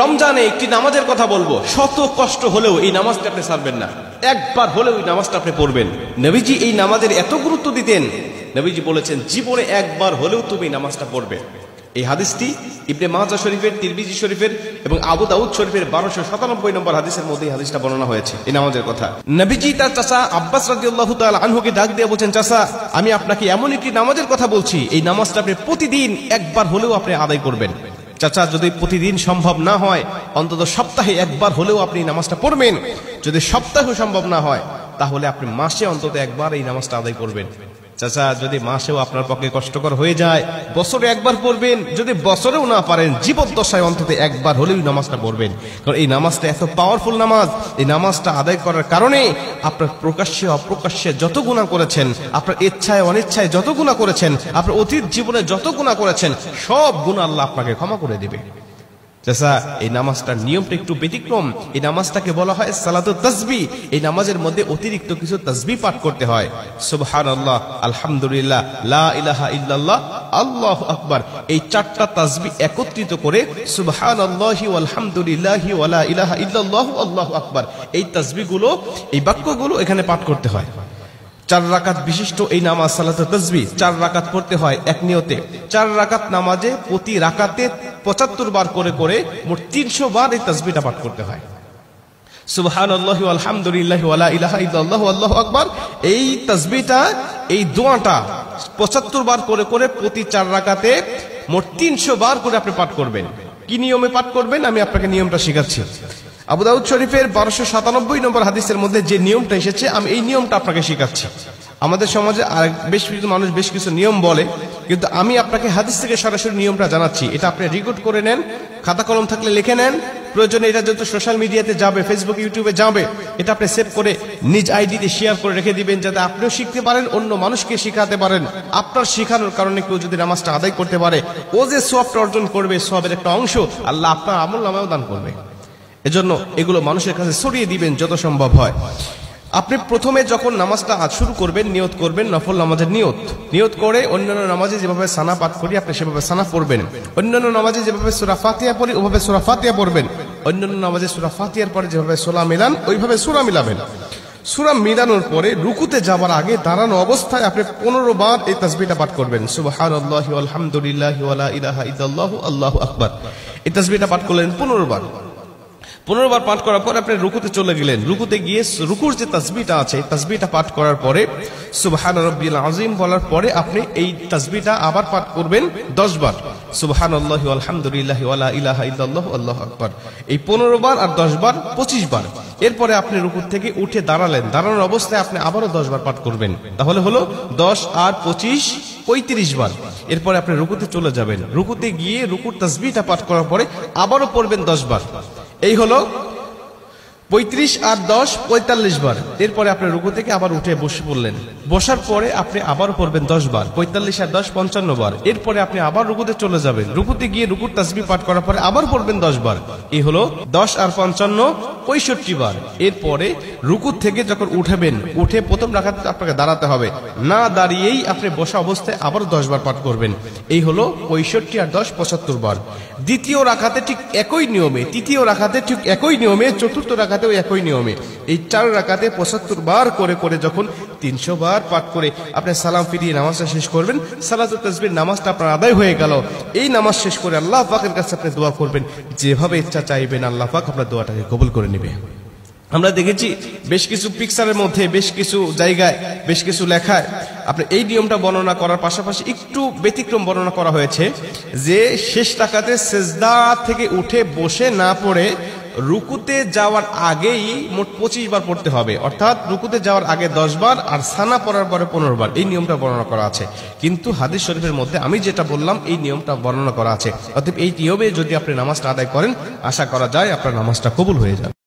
রমজানে একটি নামাজের কথা বলবো, শত কষ্ট হলেও এই নামাজটা আপনি ছাড়বেন না, একবার হলেও এই নামাজটা আপনি পড়বেন। নবীজি এই নামাজের এত গুরুত্ব দিতেন, নবীজি বলেছেন জীবনে একবার হলেও তুমি এই নামাজটা পড়বে। এই হাদিসটি ইবনে মাজাহ শরীফের, তিরমিজি শরীফের এবং আবু দাউদ শরীফের 1297 নম্বর হাদিসের মধ্যে এই হাদিসটা বর্ণনা হয়েছে এই নামাজের কথা। নবীজি তার চাচা আব্বাস রাদিয়াল্লাহু তাআলা আনহুকে ডাক দিয়ে বলেন, চাচা আমি আপনাকে এমন একটি নামাজের কথা বলছি, এই নামাজটা আপনি প্রতিদিন একবার হলেও আপনি আদায় করবেন। চাচা যদি প্রতিদিন সম্ভব না হয়, অন্তত সপ্তাহে একবার হলেও আপনি নামাজটা পড়বেন। যদি সপ্তাহে সম্ভব না হয়, তাহলে আপনি মাসে অন্তত একবার এই নামাজটা আদায় করবেন। চাচা যদি মাসেও আপনার পক্ষে কষ্টকর হয়ে যায়, বছরে একবার পড়বেন। যদি বছরেও না পারেন, জীবদ্দশায় অন্তত একবার হলেও নামাজটা পড়বেন। কারণ এই নামাজটা এত পাওয়ারফুল নামাজ। এই নামাজটা আদায় করার কারণে আপনার প্রকাশ্যে অপ্রকাশ্যে যত গুনাহ করেছেন, আপনার ইচ্ছায় অনিচ্ছায় যত গুনাহ করেছেন, আপনার অতীত জীবনে যত গুনাহ করেছেন, সব গুনাহ আল্লাহ আপনাকে ক্ষমা করে দেবে। চাচা এই নামাজটার নিয়মটা একটু ব্যতিক্রম। এই নামাজটাকে বলা হয় সালাতুত তাসবিহ। এই নামাজের মধ্যে অতিরিক্ত কিছু তাসবিহ পাঠ করতে হয়। সুবহানাল্লাহ, আলহামদুলিল্লাহ, লা ইলাহা ইল্লাল্লাহ, আল্লাহু আকবার। এই চারটা তাসবিহ একত্রিত করে সুবহানাল্লাহি ওয়াল হামদুলিল্লাহি ওয়া লা ইলাহা ইল্লাল্লাহু আল্লাহু আকবার, এই তাসবিহগুলো, এই বাক্যগুলো এখানে পাঠ করতে হয়। 4 রাকাত বিশিষ্ট এই নামাজ সালাতুত তাসবিহ 4 রাকাত পড়তে হয় এক নিয়তে। 4 রাকাত নামাজে প্রতি রাকাতে 75 বার করে করে মোট 300 বার এই তাসবিহটা পাঠ করতে হয়। সুবহানাল্লাহি ওয়াল হামদুলিল্লাহি ওয়া লা ইলাহা ইল্লাল্লাহু আল্লাহু আকবার, এই তাসবিহটা, এই দোয়াটা 75 বার করে করে প্রতি 4 রাকাতে মোট 300 বার করে আপনি পাঠ করবেন। কি নিয়মে পাঠ করবেন আমি আপনাকে নিয়মটা শেখাচ্ছি। আবু দাউদ শরীফের 1297 নম্বর হাদিসের মধ্যে যে নিয়মটা এসেছে, আমি এই নিয়মটা আপনাকে শেখাচ্ছি। আমাদের সমাজে আর বেশ কিছু মানুষ বেশ কিছু নিয়ম বলে, কিন্তু আমি আপনাকে হাদিস থেকে সরাসরি নিয়মটা জানাচ্ছি। এটা আপনি রেকর্ড করে নেন, খাতা কলম থাকলে লিখে নেন। প্রয়োজনে এটা যত সোশ্যাল মিডিয়াতে যাবে, ফেসবুক ইউটিউবে যাবে, এটা আপনি সেভ করে নিজ আইডিতে শেয়ার করে রেখে দিবেন, যাতে আপনিও শিখতে পারেন, অন্য মানুষকে শিখাতে পারেন। আপনার শেখানোর কারণে কেউ যদি নামাজটা আদায় করতে পারে, ও যে সওয়াবটা অর্জন করবে, সওয়াবের একটা অংশ আল্লাহ আপনার আমলনামায়ও দান করবে। এজন্য এগুলো মানুষের কাছে ছড়িয়ে দিবেন যত সম্ভব হয়। আপনি প্রথমে যখন নামাজটা শুরু করবেন, নিয়ত করবেন নফল নামাজের নিয়ত করে অন্যান্য নামাজে যেভাবে সানা পাঠ করি আপনি সেভাবে সানা পড়বেন। অন্যান্য নামাজে যেভাবে সূরা ফাতিহা পড়ি ওভাবে সূরা ফাতিহা পড়বেন। অন্যান্য নামাজে সূরা ফাতিহার পরে যেভাবে সূরা মিলান ওইভাবে সূরা মিলাবেন। সূরা মিলানোর পরে রুকুতে যাওয়ার আগে দাঁড়ানো অবস্থায় আপনি 15 বার এই তাসবিহটা পাঠ করবেন। সুবহানাল্লাহি ওয়াল হামদুলিল্লাহি ওয়া লা ইলাহা ইল্লাল্লাহু আল্লাহু আকবার, এই তাসবিহটা পাঠ করলেন 15 বার। 15 বার পাঠ করার পর আপনি রুকুতে চলে গেলেন। রুকুতে গিয়ে রুকুর যে তাসবিহটা আছে, এই তাসবিহটা পাঠ করার পরে সুবহান রাব্বিল আযীম বলার পরে আপনি এই তাসবিহটা আবার পাঠ করবেন 10 বার। সুবহানাল্লাহি ওয়াল হামদুলিল্লাহি ওয়া লা ইলাহা ইল্লাল্লাহু আল্লাহু আকবার, এই 15 বার আর 10 বার 25 বার। এরপরে আপনি রুকুর থেকে উঠে দাঁড়ালেন, দাঁড়ানোর অবস্থায় আপনি আবারও 10 বার পাঠ করবেন। তাহলে হলো 10 আর 25 35 বার। এরপরে আপনি রুকুতে চলে যাবেন। রুকুতে গিয়ে রুকুর তাসবিহটা পাঠ করার পরে আবারও পড়বেন 10 বার। এই হলো 35 আর 10 45 বার। এরপরে আপনি রুকু থেকে আবার উঠে বসে পড়লেন। বসার পরে আপনি আবার পড়বেন 10 বার। 45 আর 10 55 বার। এরপরে আপনি আবার রুকুতে চলে যাবেন। রুকুতে গিয়ে রুকুর তাসবিহ পাঠ করার পরে আবার পড়বেন 10 বার। এই হলো 10 আর 55 65 বার। এরপরে রুকু থেকে যখন উঠবেন, উঠে প্রথম রাকাতে আপনাকে দাঁড়াতে হবে, না দাঁড়িয়েই আপনি বসা অবস্থায় আবার 10 বার পাঠ করবেন। এই হলো 65 আর 10 75 বার। দ্বিতীয় রাকাতে ঠিক একই নিয়মে, তৃতীয় রাকাতে ঠিক একই নিয়মে, চতুর্থ রাকাতেও একই নিয়মে, এই 4 রাকাতে 75 বার করে করে যখন 300 বার পাঠ করে আপনি সালাম ফিরিয়ে নামাজটা শেষ করবেন, সালাতুত তাসবিহ নামাজটা আপনার আদায় হয়ে গেল। এই নামাজ শেষ করে আল্লাহ পাকের কাছে আপনি দোয়া করবেন, যেভাবে ইচ্ছা চাইবেন আল্লাহ পাক আপনার দোয়াটাকে কবুল করে নেবে। আমরা দেখেছি বেশ কিছু পিকচারের মধ্যে, বেশ কিছু জায়গায়, বেশ কিছু লেখায় আপনি এই নিয়মটা বর্ণনা করার পাশাপাশি একটু ব্যতিক্রম বর্ণনা করা হয়েছে, যে শেষ রাকাতে সেজদা থেকে উঠে বসে না পড়ে রুকুতে যাওয়ার আগেই মোট 25 বার পড়তে হবে। অর্থাৎ রুকুতে যাওয়ার আগে 10 বার আর সানা পড়ার পরে 15 বার। এই নিয়মটা বর্ণনা করা আছে, কিন্তু হাদিস শরীফের মধ্যে আমি যেটা বললাম এই নিয়মটা বর্ণনা করা আছে। অতএব এই নিয়মে যদি আপনি নামাজটা আদায় করেন, আশা করা যায় আপনার নামাজটা কবুল হয়ে যাবে।